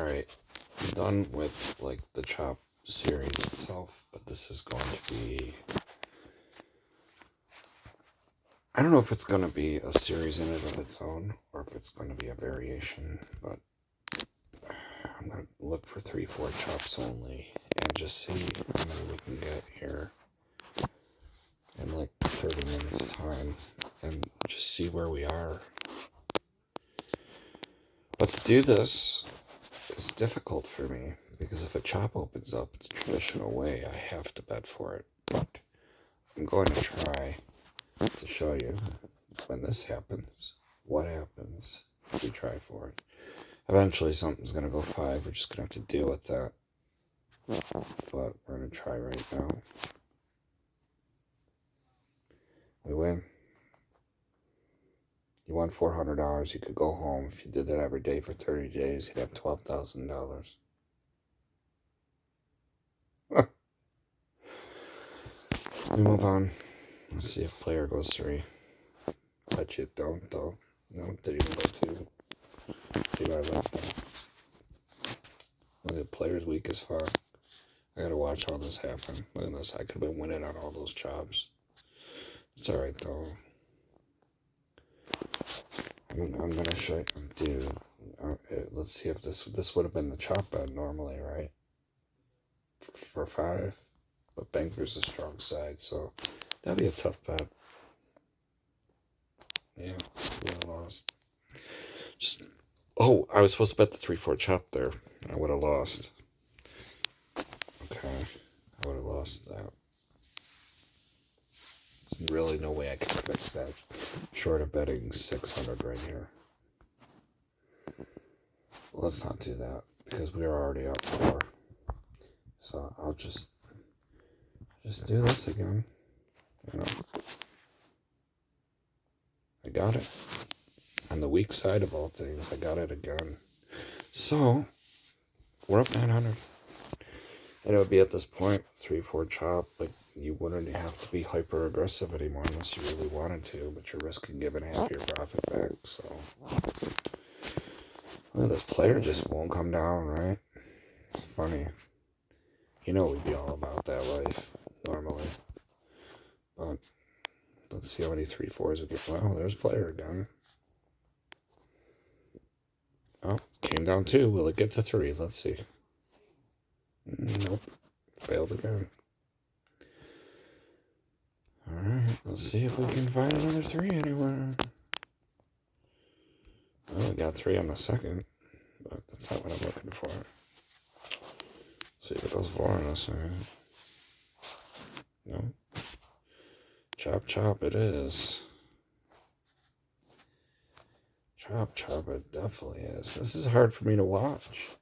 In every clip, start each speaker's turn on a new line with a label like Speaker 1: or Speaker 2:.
Speaker 1: Alright, I'm done with, like, the chop series itself, but this is going to be... I don't know if it's going to be a series in and of its own, or if it's going to be a variation, but I'm going to look for 3-4 chops only, and just see how many we can get here in, like, 30 minutes time, and just see where we are. But to do this is difficult for me, because if a chop opens up the traditional way, I have to bet for it. But I'm going to try to show you when this happens, what happens if we try for it. Eventually something's going to go 5, we're just going to have to deal with that. But we're going to try right now. We win. You won $400, you could go home. If you did that every day for 30 days, you'd have $12,000. We move on. Let's see if player goes 3. Bet you don't, though. No, didn't even go 2. Let's see what I left on. Look at player's weak as fuck. I gotta watch all this happen. Look at this. I could have been winning on all those chops. It's alright, though. I'm gonna show you. Dude, let's see if this would have been the chop bet normally, right? For 5. But banker's a strong side, so that'd be a tough bet. Yeah, we would have lost. Oh, I was supposed to bet the 3-4 chop there. I would have lost. Okay, I would have lost that. There's really no way I can fix that. Short of betting 600 right here. Let's not do that, because we are already up 4. So I'll just do this again. You know, I got it. On the weak side of all things, I got it again. So we're up 900. And it would be at this point, 3-4 chop, like, you wouldn't have to be hyper aggressive anymore unless you really wanted to, but you're risking giving half your profit back. So well, this player just won't come down, right? It's funny. You know we'd be all about that life normally. But let's see how many 3-4s we get. Well, there's player again. Oh, came down 2. Will it get to 3? Let's see. Nope. Failed again. Alright, let's see if we can find another 3 anywhere. Oh, we got 3 on the second, but that's not what I'm looking for. See if it goes 4 on us, alright. No. Chop, chop, it is. Chop, chop, it definitely is. This is hard for me to watch.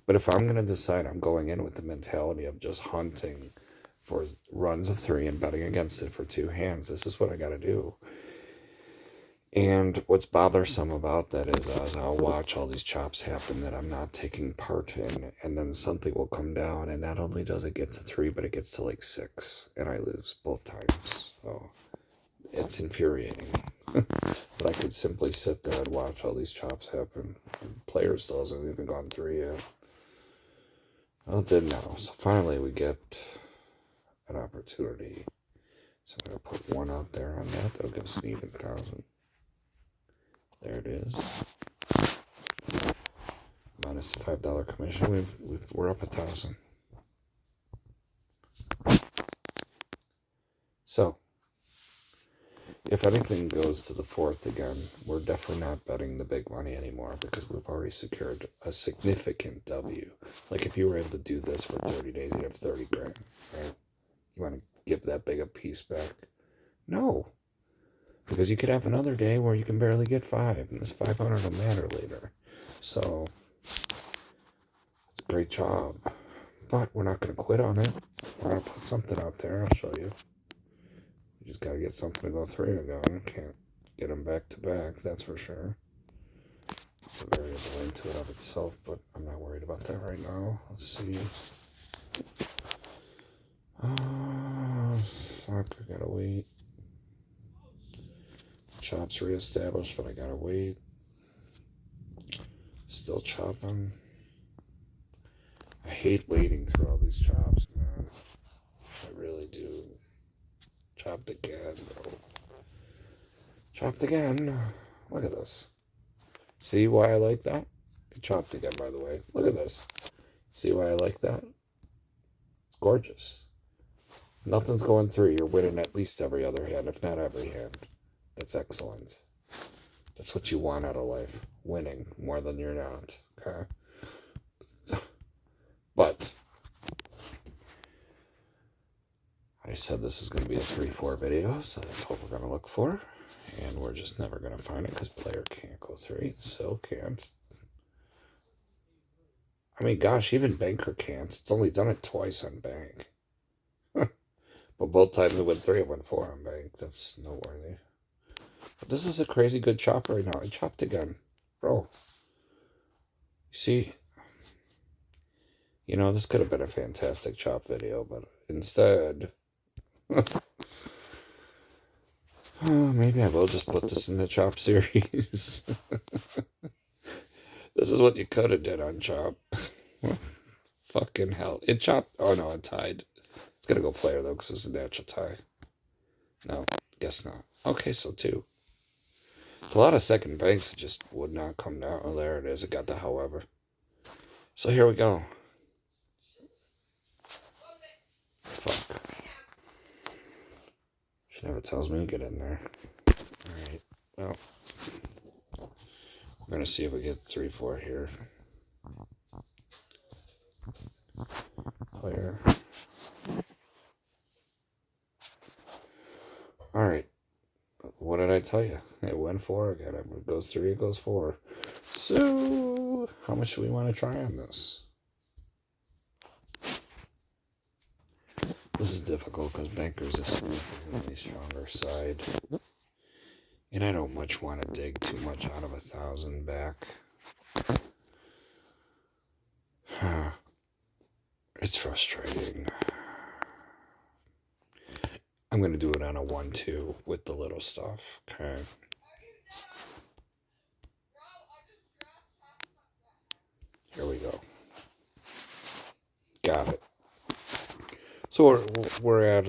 Speaker 1: But if I'm going to decide I'm going in with the mentality of just hunting for runs of 3 and betting against it for 2 hands, this is what I got to do. And what's bothersome about that is as I'll watch all these chops happen that I'm not taking part in, and then something will come down, and not only does it get to 3, but it gets to like 6, and I lose both times. So it's infuriating. But I could simply sit there and watch all these chops happen. The player still hasn't even gone 3 yet. Well, it did now. So finally we get an opportunity. So I'm going to put 1 out there on that. That'll give us an even 1,000. There it is. Minus a $5 commission. We're up 1,000. So, if anything goes to the 4th again, we're definitely not betting the big money anymore because we've already secured a significant W. Like if you were able to do this for 30 days, you'd have 30 grand, right? You want to give that big a piece back? No. Because you could have another day where you can barely get 5, and this 500 will matter later. So, it's a great job. But we're not going to quit on it. We're going to put something out there. I'll show you. You just got to get something to go 3 again. Can't get them back to back, that's for sure. It's a variable into it of itself, but I'm not worried about that right now. Let's see. Oh, fuck, I gotta wait. Chops reestablished, but I gotta wait. Still chopping. I hate waiting through all these chops, man. I really do. Chopped again, though. Chopped again. Look at this. See why I like that? It chopped again, by the way. Look at this. See why I like that? It's gorgeous. Nothing's going through. You're winning at least every other hand, if not every hand. That's excellent. That's what you want out of life. Winning more than you're not. Okay? But I said this is going to be a 3-4 video, so that's what we're going to look for. And we're just never going to find it because player can't go 3. So can't. I mean, gosh, even Banker can't. It's only done it twice on Bank. But both times it went 3, it went 4 on Bank. That's noteworthy. But this is a crazy good chop right now. I chopped again. Bro. You see, you know, this could have been a fantastic chop video, but instead... maybe I will just put this in the chop series. This is what you could have did on chop. Fucking hell. It chopped. Oh no, it tied. It's gonna go player though, because it's a natural tie. No, guess not. Okay, so 2. It's a lot of second banks that just would not come down. Oh, there it is. It got the however. So here we go. Fuck. She never tells me to get in there. Alright. Well, we're gonna see if we get 3-4 here. Player. Alright. What did I tell you? It went 4 again. It goes 3, it goes 4. So, how much do we want to try on this? This is difficult because Banker's a significantly stronger side. And I don't much want to dig too much out of 1,000 back. It's frustrating. I'm going to do it on a 1-2 with the little stuff. Okay. Here we go. Got it. So we're at,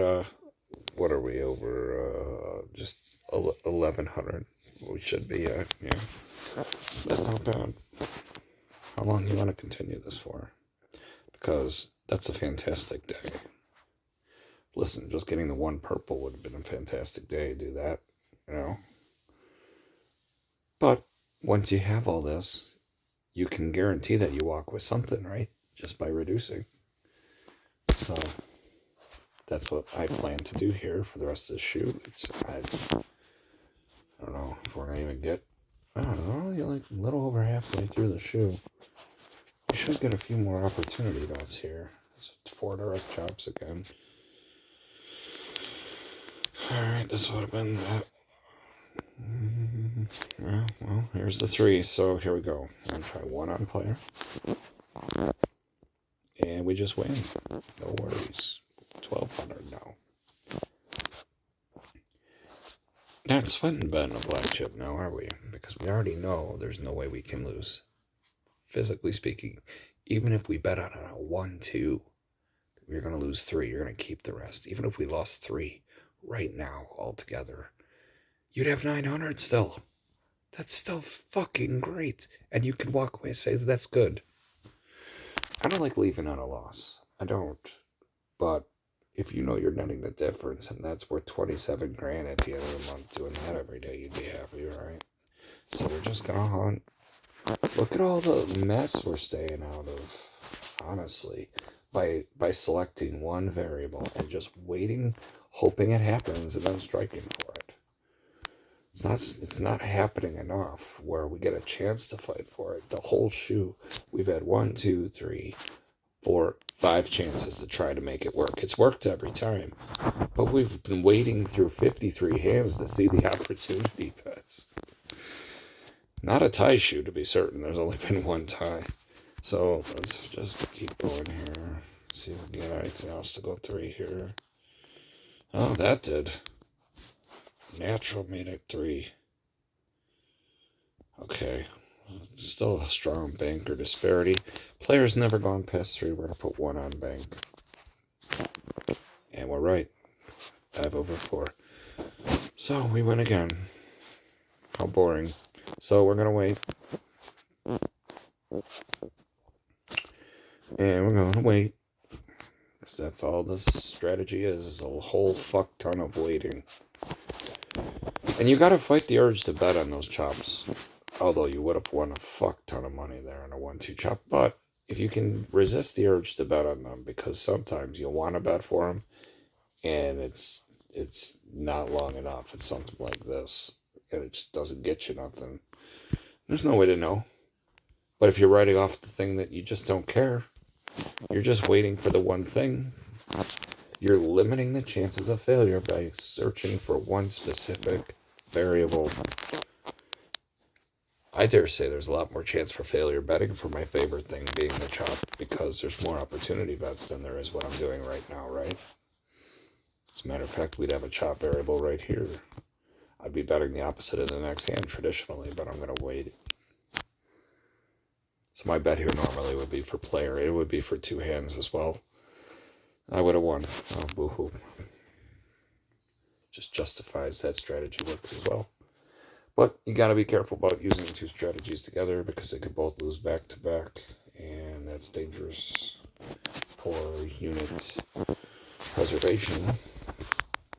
Speaker 1: what are we, over just 1,100. We should be at, yeah. That's not bad. How long do you want to continue this for? Because that's a fantastic day. Listen, just getting the 1 purple would have been a fantastic day. Do that, you know. But once you have all this, you can guarantee that you walk with something, right? Just by reducing. So that's what I plan to do here for the rest of the shoe. I don't know if we're going to even get, I don't know, you're like a little over halfway through the shoe. We should get a few more opportunity dots here. 4 direct chops again. Alright, this would have been that. Well, here's the 3, so here we go. I'm going to try 1 on player. And we just win. No worries. 1,200 now. Not sweating betting a black chip now, are we? Because we already know there's no way we can lose. Physically speaking, even if we bet on a 1-2, we're going to lose 3. You're going to keep the rest. Even if we lost 3 right now altogether, you'd have 900 still. That's still fucking great. And you can walk away and say that's good. I don't like leaving on a loss. I don't. But if you know you're netting the difference and that's worth 27 grand at the end of the month, doing that every day, you'd be happy, right? So we're just going to hunt. Look at all the mess we're staying out of, honestly, by selecting one variable and just waiting, hoping it happens, and then striking for it. It's not happening enough where we get a chance to fight for it. The whole shoe, we've had 1, 2, 3, 4, 5 chances to try to make it work. It's worked every time, but we've been waiting through 53 hands to see the opportunity bets. Not a tie shoe, to be certain. There's only been 1 tie. So let's just keep going here. See if we can get anything else to go 3 here. Oh, that did. Natural made it 3. Okay. Still a strong banker disparity. Players never gone past 3. We're going to put 1 on bank. And we're right. 5 over 4. So we win again. How boring. So we're going to wait. And we're going to wait. Because that's all this strategy is a whole fuck ton of waiting. And you got to fight the urge to bet on those chops. Although you would have won a fuck ton of money there on a 1-2 chop. But if you can resist the urge to bet on them, because sometimes you'll want to bet for them, and it's not long enough. It's something like this, and it just doesn't get you nothing. There's no way to know. But if you're writing off the thing that you just don't care, you're just waiting for the one thing, you're limiting the chances of failure by searching for one specific variable. I dare say there's a lot more chance for failure betting for my favorite thing being the chop, because there's more opportunity bets than there is what I'm doing right now, right? As a matter of fact, we'd have a chop variable right here. I'd be betting the opposite of the next hand traditionally, but I'm going to wait. So my bet here normally would be for player. It would be for 2 hands as well. I would have won. Oh, boo-hoo. Just justifies that strategy works as well. But you got to be careful about using 2 strategies together, because they could both lose back to back, and that's dangerous for unit preservation.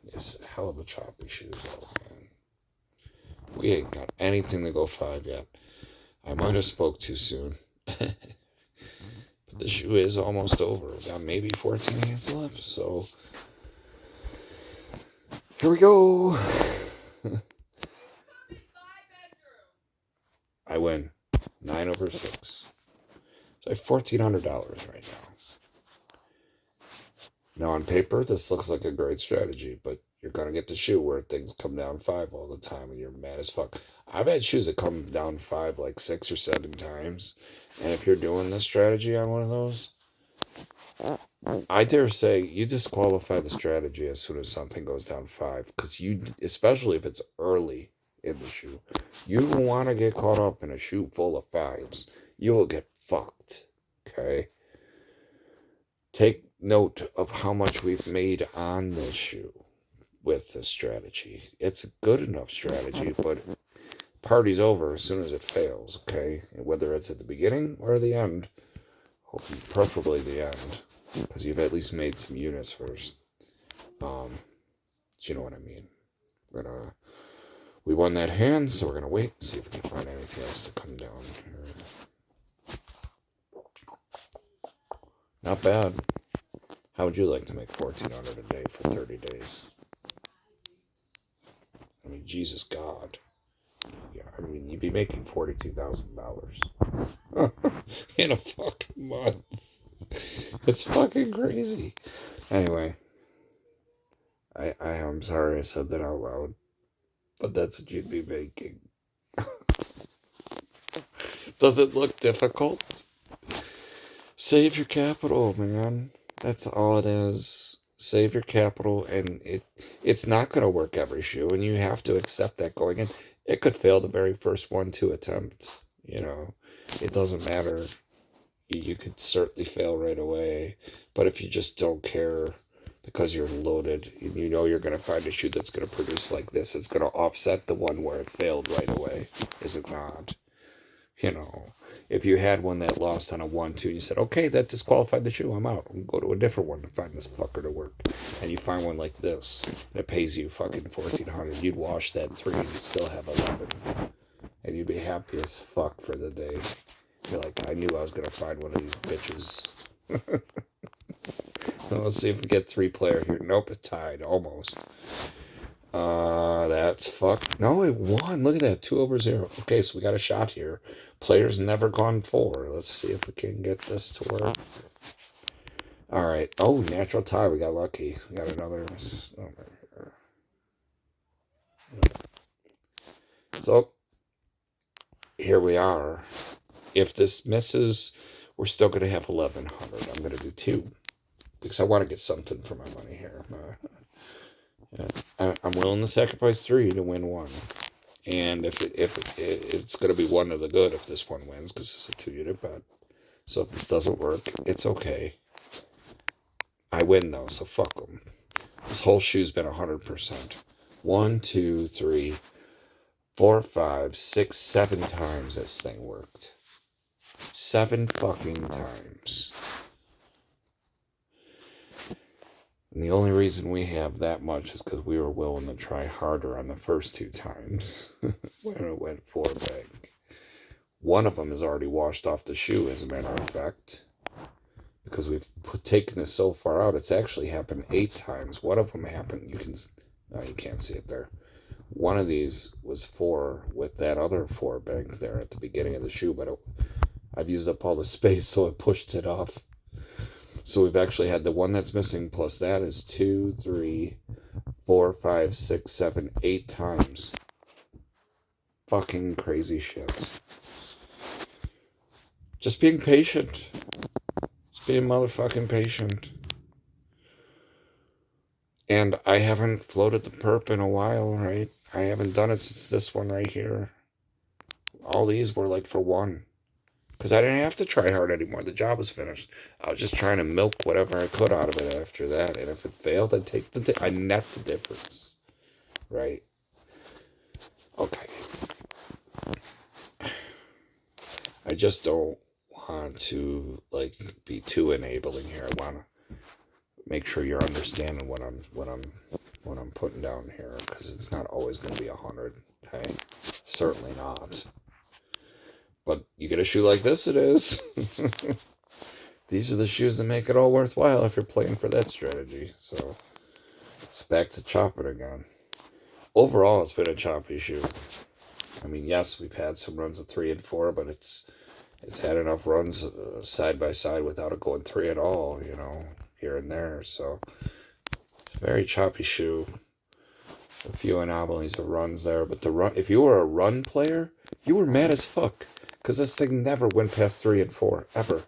Speaker 1: It's a hell of a choppy shoes, though, man. We ain't got anything to go 5 yet. I might have spoke too soon. But the shoe is almost over. We got maybe 14 hands left, so here we go. I win 9 over 6. So I have $1,400 right now. Now on paper, this looks like a great strategy, but you're going to get the shoe where things come down 5 all the time and you're mad as fuck. I've had shoes that come down 5 like 6 or 7 times. And if you're doing this strategy on one of those, I dare say you disqualify the strategy as soon as something goes down 5. Because you, especially if it's early in the shoe, you want to get caught up in a shoe full of 5s. You will get fucked. Okay? Take note of how much we've made on this shoe with this strategy. It's a good enough strategy, but party's over as soon as it fails, okay? Whether it's at the beginning or the end, preferably the end, because you've at least made some units first. You know what I mean? But we won that hand, so we're gonna wait and see if we can find anything else to come down here. Not bad. How would you like to make $1,400 a day for 30 days? I mean, Jesus God. Yeah, I mean, you'd be making $42,000 in a fucking month. It's fucking crazy. Anyway, I'm sorry I said that out loud, but that's what you'd be making. Does it look difficult? Save your capital, man. That's all it is. Save your capital, and it's not going to work every shoe, and you have to accept that going in. It could fail the very first 1-2 attempt. You know, it doesn't matter. You could certainly fail right away, but if you just don't care because you're loaded, and you know you're going to find a shoe that's going to produce like this, it's going to offset the one where it failed right away, is it not? You know, if you had one that lost on a 1-2 and you said, okay, that disqualified the shoe, I'm out. I'm go to a different one to find this fucker to work. And you find one like this that pays you fucking $1,400. You'd wash that 3 and you'd still have 11. And you'd be happy as fuck for the day. You're like, I knew I was going to find one of these bitches. So let's see if we get 3-player here. Nope, it tied, almost. That's fuck. No, it won. Look at that, 2 over 0. Okay, so we got a shot here. Player's never gone 4. Let's see if we can get this to work. All right. Oh, natural tie. We got lucky. We got another. So here we are. If this misses, we're still going to have 1,100. I'm going to do 2 because I want to get something for my money here. I'm willing to sacrifice 3 to win 1. And it's going to be one of the good if this one wins, because it's a 2-unit bet. So if this doesn't work, it's okay. I win though, so fuck them. This whole shoe's been 100%. 1, 2, 3, 4, 5, 6, 7 times this thing worked. 7 fucking times. And the only reason we have that much is because we were willing to try harder on the first 2 times when it went 4 big. One of them is already washed off the shoe, as a matter of fact. Because we've taken this so far out, it's actually happened 8 times. One of them happened, you can't see it there. One of these was 4 with that other 4 big there at the beginning of the shoe, but I've used up all the space, so it pushed it off. So we've actually had the one that's missing plus that is 2, 3, 4, 5, 6, 7, 8 times. Fucking crazy shit. Just being patient. Just being motherfucking patient. And I haven't floated the perp in a while, right? I haven't done it since this one right here. All these were like for 1. Because I didn't have to try hard anymore. The job was finished. I was just trying to milk whatever I could out of it after that. And if it failed, I'd take I net the difference. Right? Okay. I just don't want to be too enabling here. I want to make sure you're understanding what I'm putting down here, because it's not always going to be 100. Okay? Certainly not. But you get a shoe like this, it is. These are the shoes that make it all worthwhile if you're playing for that strategy. So it's back to chopping again. Overall, it's been a choppy shoe. I mean, yes, we've had some runs of 3 and 4, but it's had enough runs side by side without it going 3 at all, here and there. So it's a very choppy shoe. A few anomalies of runs there, but if you were a run player, you were mad as fuck. Because this thing never went past 3 and 4, ever.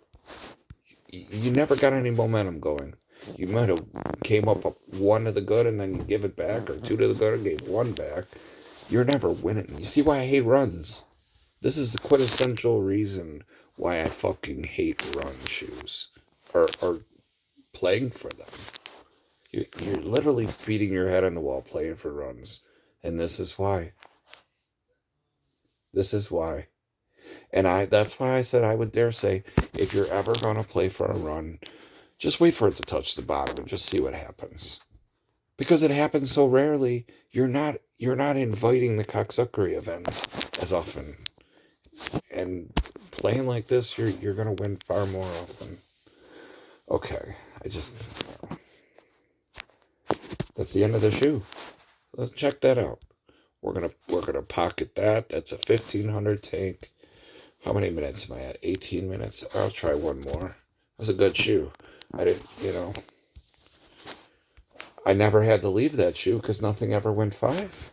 Speaker 1: You never got any momentum going. You might have came up 1 to the good and then you give it back, or 2 to the good and gave 1 back. You're never winning. You see why I hate runs? This is the quintessential reason why I fucking hate run shoes. Or playing for them. You're literally beating your head on the wall playing for runs. And this is why. This is why. And that's why I said I would dare say, if you're ever going to play for a run, just wait for it to touch the bottom and just see what happens. Because it happens so rarely, you're not inviting the cocksuckery events as often. And playing like this, you're going to win far more often. Okay, that's the end of the shoe. Let's check that out. We're gonna pocket that. That's a 1500 take. How many minutes am I at? 18 minutes. I'll try one more. It was a good shoe. I didn't, I never had to leave that shoe because nothing ever went 5.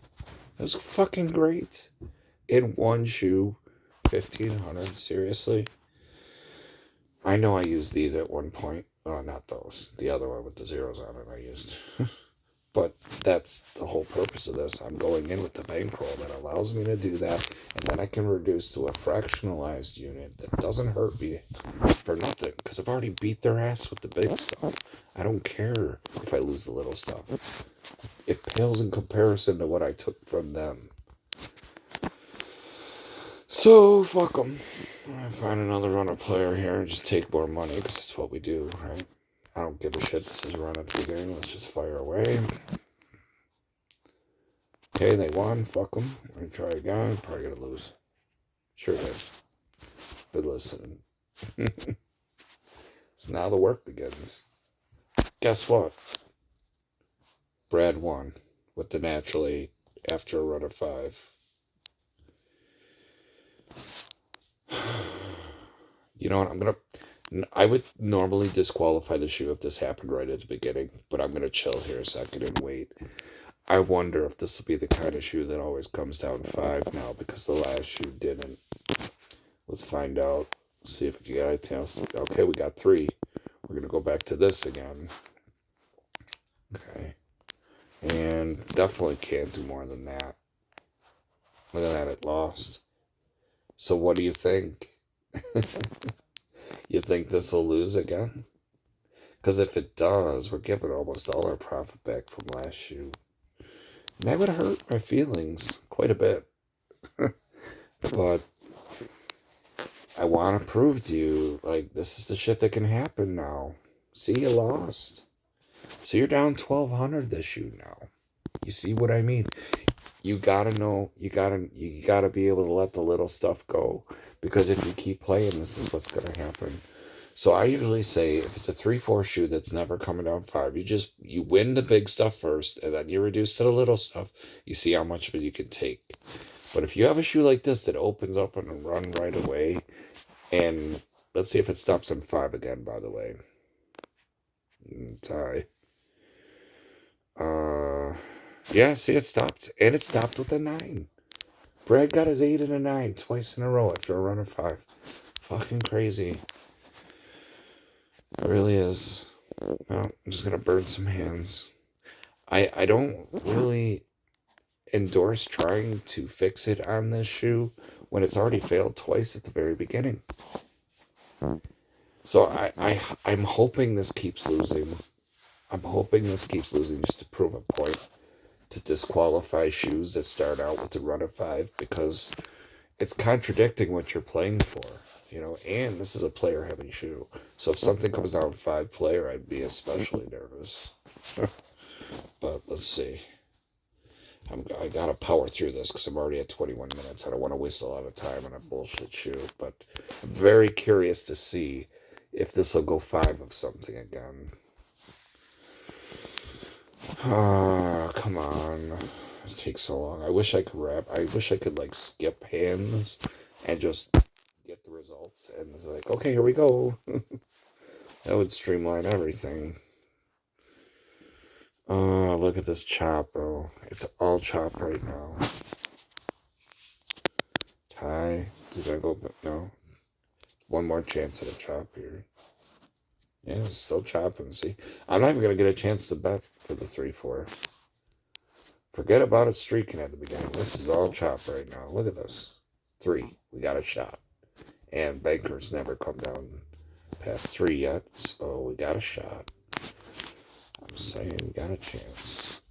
Speaker 1: It was fucking great. In one shoe, 1500. Seriously. I know I used these at one point. Oh, not those. The other one with the zeros on it I used. But that's the whole purpose of this. I'm going in with the bankroll that allows me to do that, and then I can reduce to a fractionalized unit that doesn't hurt me for nothing, because I've already beat their ass with the big stuff. I don't care if I lose the little stuff. It pales in comparison to what I took from them. So, fuck them. I find another runner player here and just take more money, because that's what we do, right? I don't give a shit. This is a run at the beginning. Let's just fire away. Okay, they won. Fuck them. We're going to try again. Probably going to lose. Sure did. But listen. So now the work begins. Guess what? Brad won with the natural 8 after a run of 5. You know what? I would normally disqualify the shoe if this happened right at the beginning, but I'm going to chill here a second and wait. I wonder if this will be the kind of shoe that always comes down 5 now, because the last shoe didn't. Let's find out. See if we can get anything else. Okay, we got 3. We're going to go back to this again. Okay. And definitely can't do more than that. Look at that, it lost. So what do you think? You think this will lose again? Because if it does, we're giving almost all our profit back from last shoe. And that would hurt my feelings quite a bit. But I want to prove to you, like, this is the shit that can happen now. See, you lost. So you're down 1,200 this shoe now. You see what I mean? You gotta know, you gotta be able to let the little stuff go. Because if you keep playing, this is what's gonna happen. So I usually say if it's a 3-4 shoe that's never coming down 5, you win the big stuff first, and then you reduce to the little stuff. You see how much of it you can take. But if you have a shoe like this that opens up and a run right away, and let's see if it stops on 5 again, by the way. Tie. Yeah, see, it stopped. And it stopped with a 9. Brad got his 8 and a 9 twice in a row after a run of 5. Fucking crazy. It really is. Well, I'm just going to burn some hands. I don't really endorse trying to fix it on this shoe when it's already failed twice at the very beginning. So I'm hoping this keeps losing. I'm hoping this keeps losing just to prove a point, to disqualify shoes that start out with a run of 5, because it's contradicting what you're playing for, and this is a player-heavy shoe. So if something comes down 5 player, I'd be especially nervous. But let's see. I gotta power through this because I'm already at 21 minutes. I don't want to waste a lot of time on a bullshit shoe, but I'm very curious to see if this will go 5 of something again. Oh, come on. This takes so long. I wish I could like skip hands and just get the results. And it's like, okay, here we go. That would streamline everything. Oh, look at this chop, bro. It's all chop right now. Tie. Is it gonna go? No. One more chance at a chop here. Yeah, it's still chopping. See, I'm not even gonna get a chance to bet for the 3-4. Forget about it streaking at the beginning. This is all chop right now. Look at this. 3. We got a shot. And bankers never come down past 3 yet, so we got a shot. I'm saying we got a chance.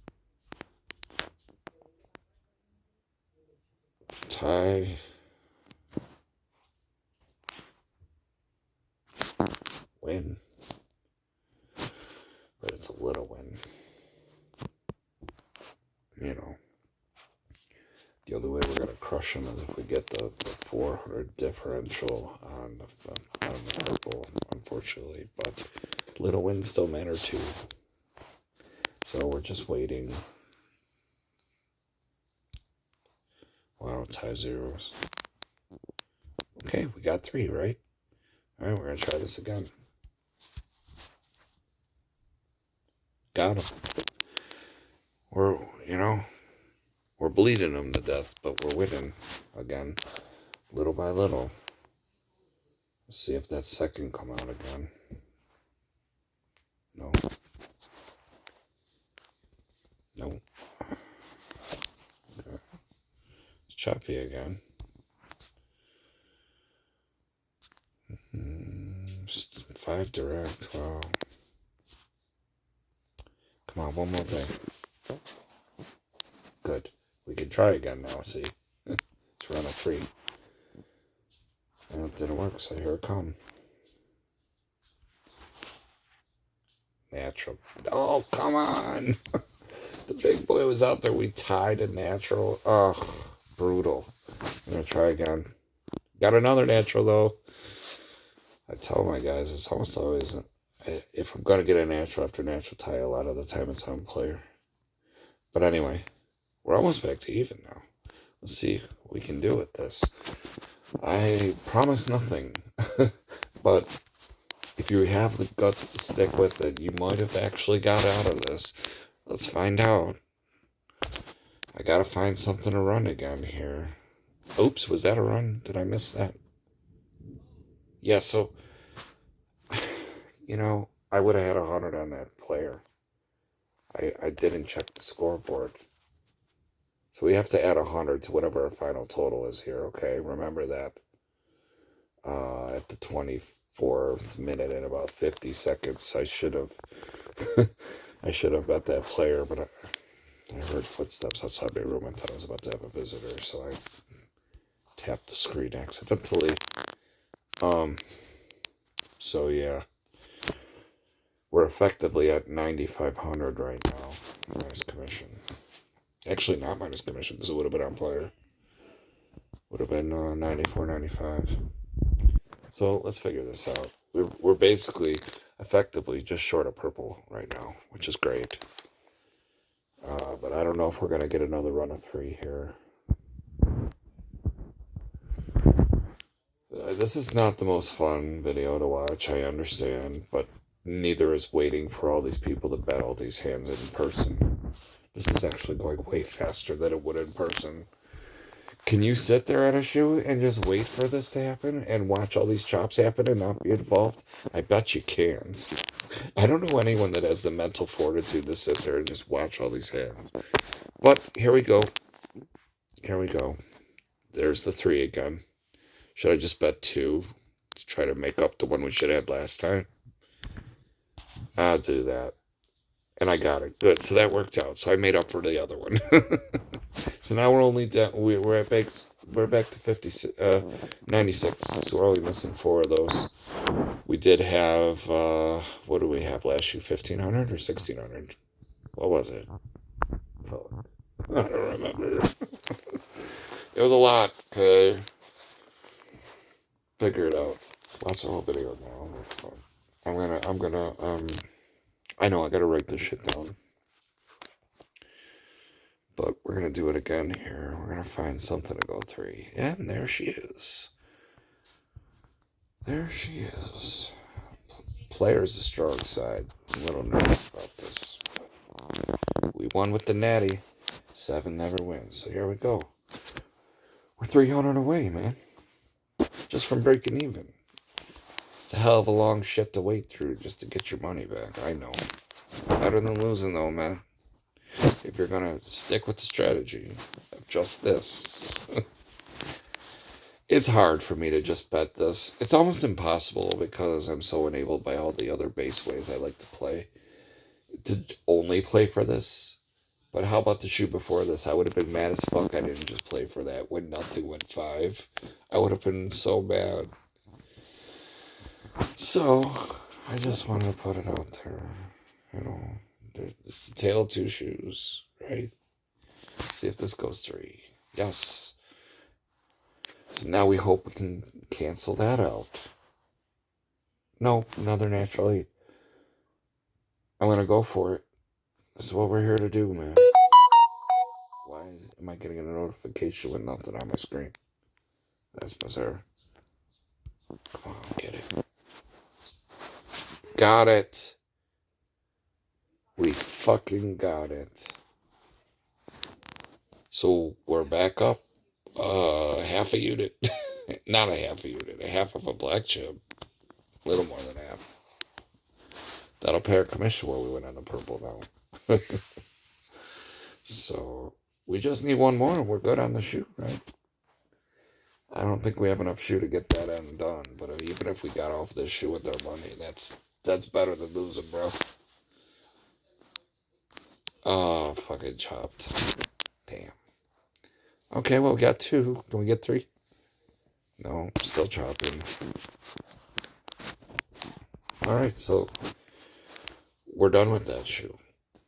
Speaker 1: Tie. Win. But it's a little win. The only way we're going to crush them is if we get the 400 differential on the purple, unfortunately. But little wins still matter too. So we're just waiting. Wow, tie zeros. Okay, we got 3, right? All right, we're going to try this again. Got him. We're bleeding them to death, but we're winning again, little by little. Let's see if that second come out again. No. No. Okay. It's choppy again. 5 direct. Wow. Come on, one more thing. Good. We can try again now, see? It's run a 3. And it didn't work, so here it comes. Natural. Oh, come on! The big boy was out there. We tied a natural. Oh, brutal. I'm going to try again. Got another natural, though. I tell my guys, it's almost always, if I'm going to get a natural after natural tie, a lot of the time it's on player. But anyway, we're almost back to even now. Let's see what we can do with this. I promise nothing. But if you have the guts to stick with it, you might have actually got out of this. Let's find out. I gotta find something to run again here. Oops, was that a run? Did I miss that? Yeah, so, I would have had 100 on that player. I didn't check the scoreboard. So we have to add 100 to whatever our final total is here, okay? Remember that. At the 24th minute and about 50 seconds, I should have I should have bet that player, but I heard footsteps outside my room and thought I was about to have a visitor, so I tapped the screen accidentally. So yeah. We're effectively at 9,500 right now, minus commission. Actually, not minus commission, because it would have been on player. Would have been 94, 95. So let's figure this out. We're basically, effectively, just short of purple right now, which is great. But I don't know if we're going to get another run of 3 here. This is not the most fun video to watch, I understand, but neither is waiting for all these people to bet all these hands in person. This is actually going way faster than it would in person. Can you sit there at a shoe and just wait for this to happen and watch all these chops happen and not be involved? I bet you can. I don't know anyone that has the mental fortitude to sit there and just watch all these hands. But here we go. Here we go. There's the 3 again. Should I just bet 2 to try to make up the one we should have had last time? I'll do that. And I got it. Good. So that worked out. So I made up for the other one. So now we're only down. We're back to 96. So we're only missing 4 of those. We did have what do we have last year? 1,500 or 1,600? What was it? I don't remember. It was a lot. Okay. Figure it out. Watch the whole video now. I'm gonna I know I gotta write this shit down. But we're gonna do it again here. We're gonna find something to go 3. And there she is. There she is. Player's the strong side. I'm a little nervous about this. We won with the natty. 7 never wins. So here we go. We're 300 away, man. Just from breaking even. It's a hell of a long shit to wait through just to get your money back. I know. Better than losing though, man. If you're gonna stick with the strategy of just this. It's hard for me to just bet this. It's almost impossible because I'm so enabled by all the other base ways I like to play to only play for this. But how about the shoe before this? I would have been mad as fuck I didn't just play for that when nothing went 5. I would have been so mad. So, I just want to put it out there. You know, it's the tale of 2 shoes, right? See if this goes 3. Yes. So now we hope we can cancel that out. No, another natural 8. I'm going to go for it. This is what we're here to do, man. Why am I getting a notification with nothing on my screen? That's bizarre. Come on, get it. Got it. We fucking got it. So we're back up. Half a unit. Not a half a unit. A half of a black chip. A little more than half. That'll pay our commission where we went on the purple now. So we just need 1 more and we're good on the shoe, right? I don't think we have enough shoe to get that end done. But even if we got off this shoe with our money, that's better than losing, bro. Oh, fucking chopped. Damn. Okay, well, we got 2. Can we get 3? No, still chopping. Alright, so we're done with that shoe.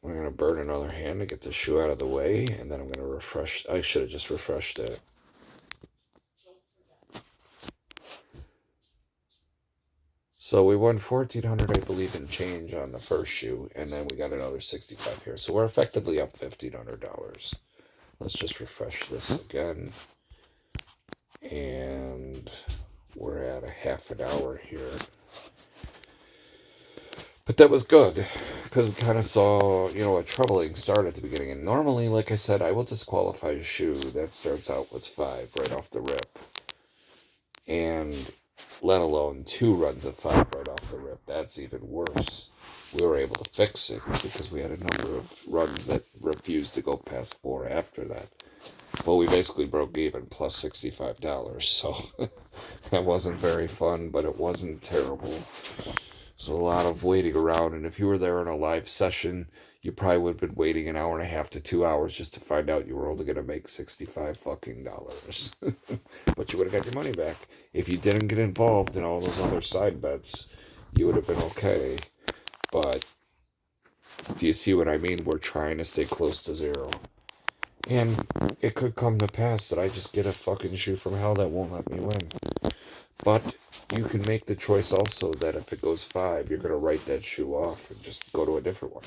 Speaker 1: We're going to burn another hand to get the shoe out of the way, and then I'm going to refresh. I should have just refreshed it. So we won 1,400, I believe, in change on the first shoe, and then we got another 65 here. So we're effectively up $1,500. Let's just refresh this again. And we're at a half an hour here. But that was good, because we kind of saw, a troubling start at the beginning. And normally, like I said, I will disqualify a shoe that starts out with 5 right off the rip. And let alone 2 runs of 5 right off the rip. That's even worse. We were able to fix it because we had a number of runs that refused to go past 4 after that. Well, we basically broke even plus $65, so that wasn't very fun, but it wasn't terrible. So a lot of waiting around, and if you were there in a live session, you probably would have been waiting an hour and a half to 2 hours just to find out you were only going to make $65 but you would have got your money back. If you didn't get involved in all those other side bets, you would have been okay. But do you see what I mean? We're trying to stay close to zero. And it could come to pass that I just get a fucking shoe from hell that won't let me win. But you can make the choice also that if it goes 5, you're going to write that shoe off and just go to a different one.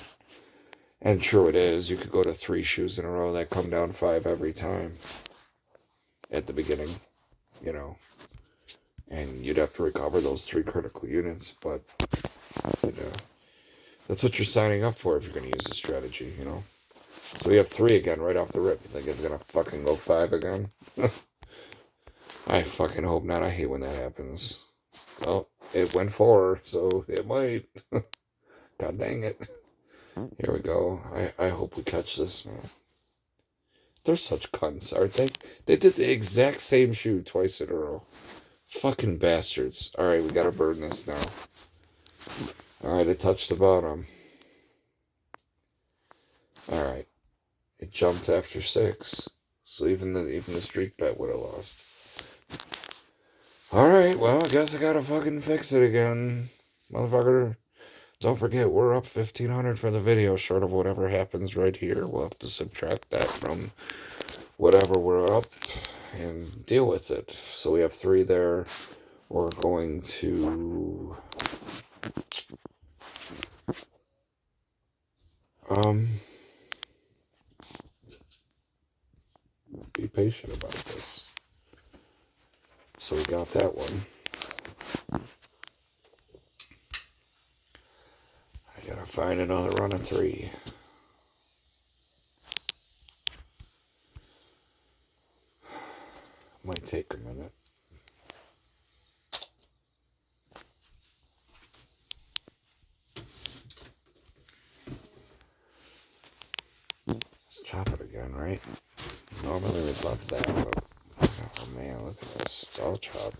Speaker 1: And true it is, you could go to 3 shoes in a row that come down 5 every time at the beginning, you know. And you'd have to recover those 3 critical units, but you know, that's what you're signing up for if you're going to use the strategy, you know. So we have 3 again right off the rip. You think it's going to fucking go 5 again? I fucking hope not. I hate when that happens. Well, it went 4, so it might. God dang it. Here we go. I hope we catch this, man. They're such cunts, aren't they? They did the exact same shoe twice in a row. Fucking bastards. Alright, we gotta burn this now. Alright, it touched the bottom. Alright. It jumped after 6. So even the streak bet would have lost. Alright, well, I guess I gotta fucking fix it again. Motherfucker. Don't forget, we're up 1,500 for the video, short of whatever happens right here. We'll have to subtract that from whatever we're up and deal with it. So we have 3 there. We're going to be patient about this. So we got that one. I gotta find another run of 3. Might take a minute. Let's chop it again, right? Normally we'd love that, but oh man, look at this. It's all chopped.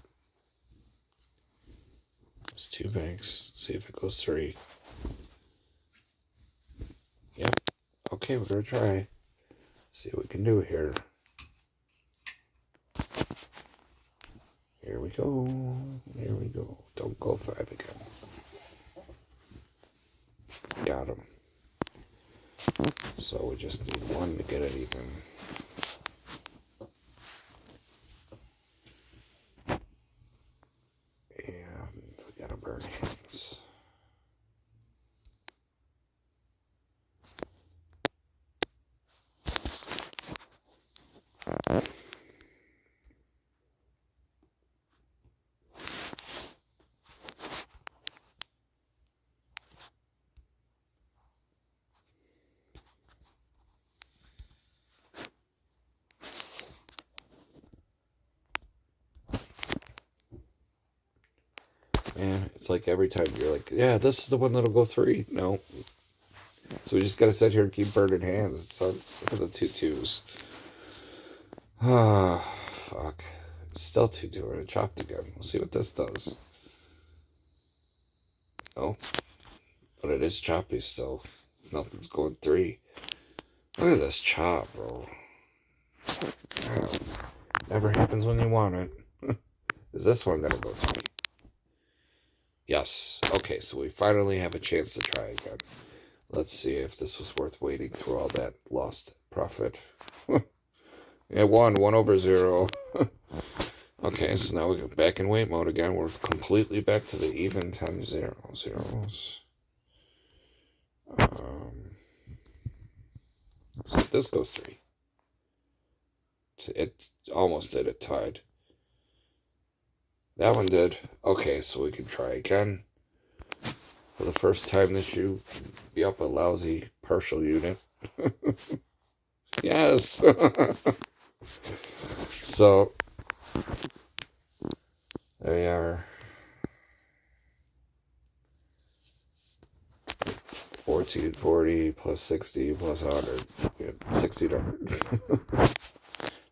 Speaker 1: It's 2 banks. See if it goes 3. Yep. Okay, we're gonna try. See what we can do here. Here we go. Here we go. Don't go 5 again. Got him. So we just need 1 to get it even. And we gotta burn hands. Man, it's like every time you're like, yeah, this is the one that'll go 3. No. So we just gotta sit here and keep burning hands. It's on for the 2 2s. Ah, fuck. It's still 2 2. It chopped again. We'll see what this does. Oh. But it is choppy still. Nothing's going 3. Look at this chop, bro. Wow. Never happens when you want it. Is this one gonna go 3? Yes. Okay, so we finally have a chance to try again. Let's see if this was worth waiting through all that lost profit. Yeah, 1 over 0. Okay, so now we go back in wait mode again. We're completely back to the even 10 zeros. So if this goes 3. It almost did. It tied. That one did. Okay, so we can try again. For the first time this shoe be up a lousy partial unit. Yes. So there we are. 1440 plus 60 plus 100. Yeah, 1600.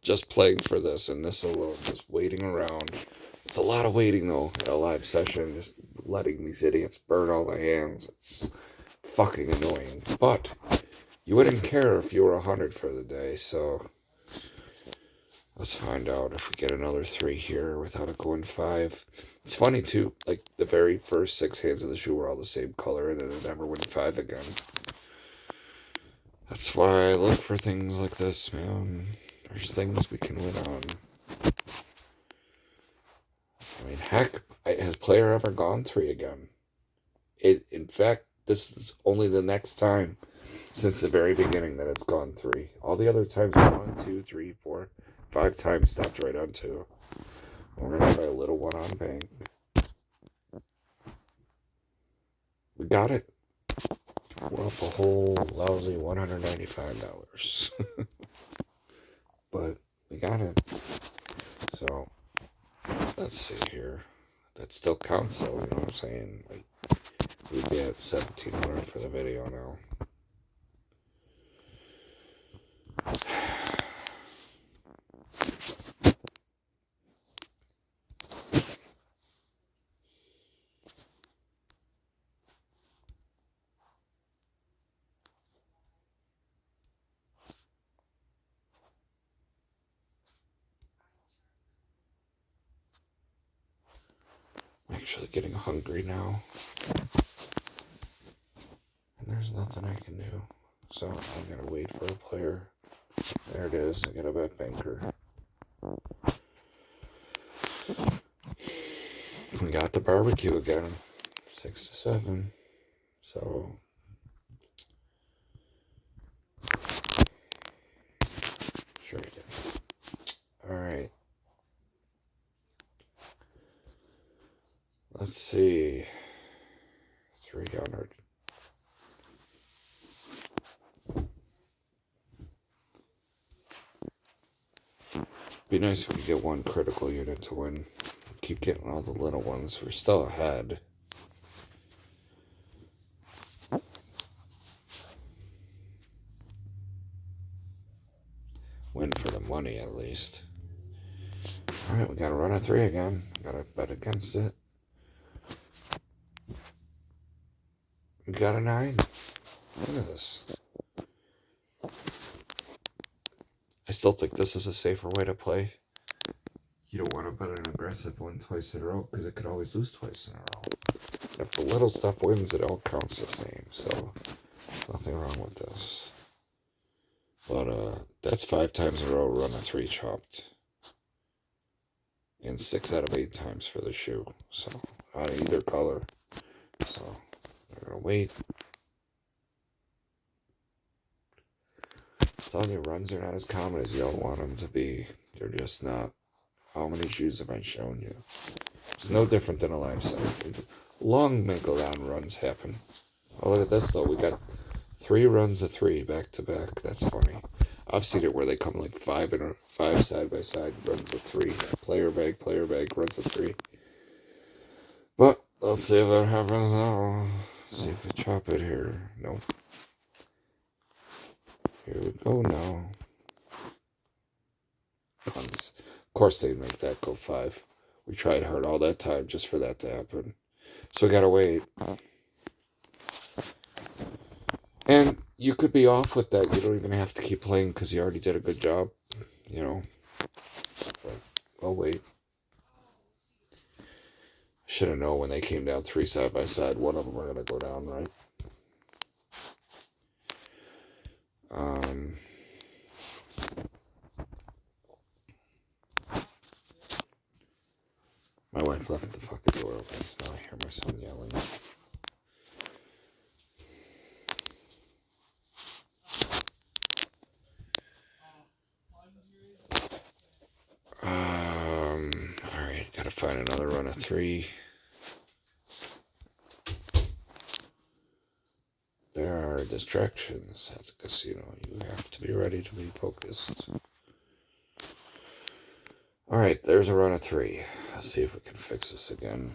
Speaker 1: just playing for this and this alone, just waiting around. It's a lot of waiting though at a live session, just letting these idiots burn all the hands. It's fucking annoying. But you wouldn't care if you were 100 for the day, so let's find out if we get another 3 here without it going 5. It's funny too, like the very first 6 hands of the shoe were all the same color and then they never win 5 again. That's why I look for things like this, man. There's things we can win on. I mean, heck, has player ever gone 3 again? In fact, this is only the next time since the very beginning that it's gone 3. All the other times, 1, 2, 3, 4, 5 times stopped right on 2. We're going to try a little one on bank. We got it. We're up a whole lousy $195. But we got it. So, let's see here. That still counts though, you know what I'm saying? Like, we'd be at 1,700 for the video now. I'm actually getting hungry now. And there's nothing I can do. So I'm gonna wait for a player. There it is. I got a bet banker. We got the barbecue again. 6 to 7. So sure we did. Alright. Let's see. 300. Be nice if we could get one critical unit to win. Keep getting all the little ones. We're still ahead. Win for the money at least. Alright, we got to run a 3 again. Got to bet against it. We got a 9. Look at this. I still think this is a safer way to play. You don't want to bet an aggressive one twice in a row because it could always lose twice in a row. If the little stuff wins, it all counts the same. So, nothing wrong with this. But that's 5 times in a row run a 3 chopped. And 6 out of 8 times for the shoe. So, on either color. So, we're going to wait. I'm telling you, runs are not as common as y'all want them to be. They're just not. How many shoes have I shown you? It's no different than a life size. Long make-around runs happen. Oh, look at this, though. We got 3 runs of 3 back to back. That's funny. I've seen it where they come like 5 side by side runs of 3. Player bag, runs of 3. But let's see if that happens now. See if we chop it here. Nope. Here we go now. Of course they'd make that go 5. We tried hard all that time just for that to happen. So we gotta wait. And you could be off with that. You don't even have to keep playing because you already did a good job. You know. But I'll wait. Should have known when they came down 3 side by side, one of them were gonna go down, right? My wife left the fucking door open, so now I hear my son yelling. Alright, gotta find another run of 3. There are distractions at the casino. You have to be ready to be focused. Alright, there's a run of 3. Let's see if we can fix this again.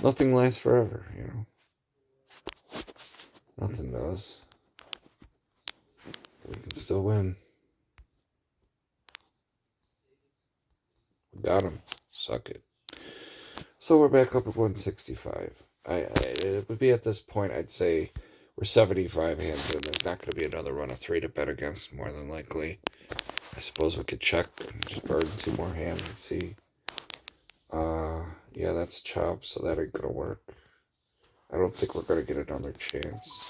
Speaker 1: Nothing lasts forever, you know. Nothing does. We can still win. Got him. Suck it. So we're back up at 165. It would be at this point, I'd say we're 75 hands in. There's not going to be another run of 3 to bet against, more than likely. I suppose we could check, just burn 2 more hands and see. Yeah, that's chop, so that ain't going to work. I don't think we're going to get another chance.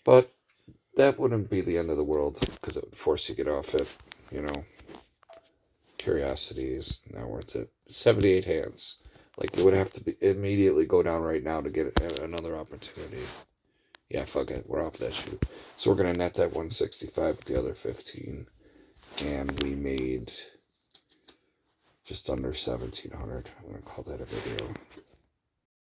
Speaker 1: But that wouldn't be the end of the world, because it would force you to get off it, you know. Curiosity is not worth it. 78 hands. Like, it would have to be immediately go down right now to get another opportunity. Yeah, fuck it. We're off that shoot. So we're going to net that 165 with the other 15. And we made just under 1,700. I'm going to call that a video.